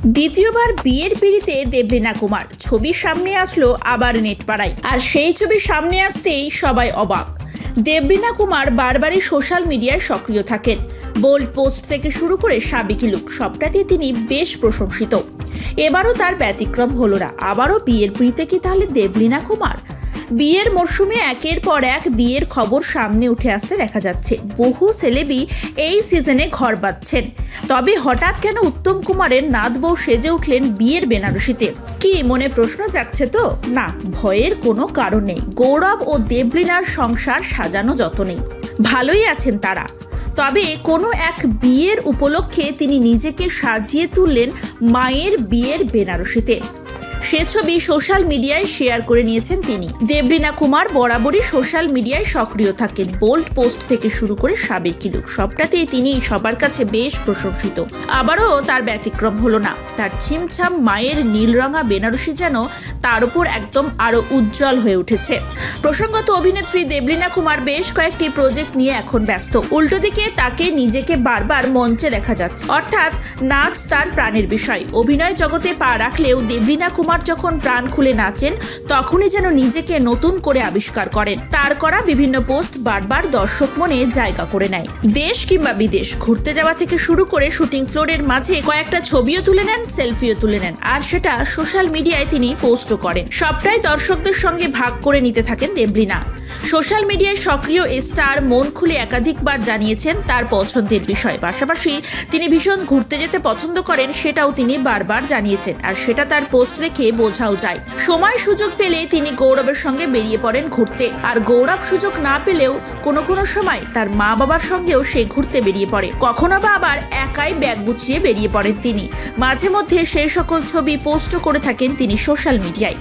দ্বিতীয়বার বিয়ের পিড়িতে দেবলীনা কুমার ছবির সামনে আসলো আবার নেট পাড়ায়। আর সেই ছবি সামনে আসতেই সবাই অবাক। দেবলীনা কুমার বারবারই সোশ্যাল মিডিয়ায় সক্রিয় থাকেন। বোল্ড পোস্ট থেকে শুরু করে সাবেকি লুক সবটাতেই তিনি বেশ প্রশংসিত। এবারও তার ব্যতিক্রম হলো না। আবারও বিয়ের পিড়িতে কি তাহলে দেবলীনা কুমার? বিয়ের মরশুমে একের পর এক বিয়ের খবর সামনে উঠে আসতে দেখা যাচ্ছে। বহু সেলেবি এই সিজনে ঘর বাঁধছেন। তবে হঠাৎ কেন উত্তম কুমারের নাত বউ সেজে উঠলেন বিয়ের বেনারসিতে? কি মনে প্রশ্ন জাগছে তো? না, ভয়ের কোনো কারণ নেই। গৌরব ও দেবলীনার সংসার সাজানো যতনেই, ভালোই আছেন তারা। তবে কোনো এক বিয়ের উপলক্ষে তিনি নিজেকে সাজিয়ে তুললেন মায়ের বিয়ের বেনারসিতে। সে ছবি সোশ্যাল মিডিয়ায় শেয়ার করে নিয়েছেন তিনি। দেবলীনা কুমার বরাবরই সোশ্যাল মিডিয়ায় সক্রিয় থাকেন। বোল্ড পোস্ট থেকে শুরু করে সাবেকি লুক সবটাতেই তিনি সবার কাছে বেশ প্রশংসিত। আবারও তার ব্যতিক্রম হলো না। তার ছিমছাম মায়ের নীলরঙা বেনারসি যেন তার উপর একদম আরো উজ্জ্বল হয়ে উঠেছে। প্রসঙ্গত, অভিনেত্রী দেবলীনা কুমার বেশ কয়েকটি প্রজেক্ট নিয়ে এখন ব্যস্ত। উল্টো দিকে তাকে নিজেকে বারবার মঞ্চে দেখা যাচ্ছে, অর্থাৎ নাচ তার প্রাণের বিষয়। অভিনয় জগতে পা রাখলেও দেবলীনা কুমার যখন প্রাণ খুলে নাচেন তখনই যেন নিজেকে নতুন করে আবিষ্কার করেন। তার করা বিভিন্ন পোস্ট বারবার দর্শক মনে জায়গা করে নেয়। দেশ কিংবা বিদেশ ঘুরতে যাওয়া থেকে শুরু করে শুটিং ফ্লোরের মাঝে কয়েকটা ছবিও তুলে নেন, সেলফিও তুলে নেন, আর সেটা সোশ্যাল মিডিয়ায় তিনি পোস্টও করেন। সবটাই দর্শকদের সঙ্গে ভাগ করে নিতে থাকেন দেবলীনা। সোশ্যাল মিডিয়ায় সক্রিয় স্টার মন খুলে একাধিকবার জানিয়েছেন তার পছন্দের বিষয়। পাশাপাশি তিনি ভীষণ ঘুরতে যেতে পছন্দ করেন, সেটাও তিনি বারবার জানিয়েছেন। আর সেটা তার পোস্ট দেখে বোঝাও যায়। সময় সুযোগ পেলে তিনি গৌরবের সঙ্গে বেরিয়ে পড়েন ঘুরতে। আর গৌরব সুযোগ না পেলেও কোনো সময় তার মা বাবার সঙ্গেও সে ঘুরতে বেরিয়ে পড়ে। কখনো বা আবার একাই ব্যাগ গুছিয়ে বেরিয়ে পড়েন তিনি। মাঝে মধ্যে সেই সকল ছবি পোস্টও করে থাকেন তিনি সোশ্যাল মিডিয়ায়।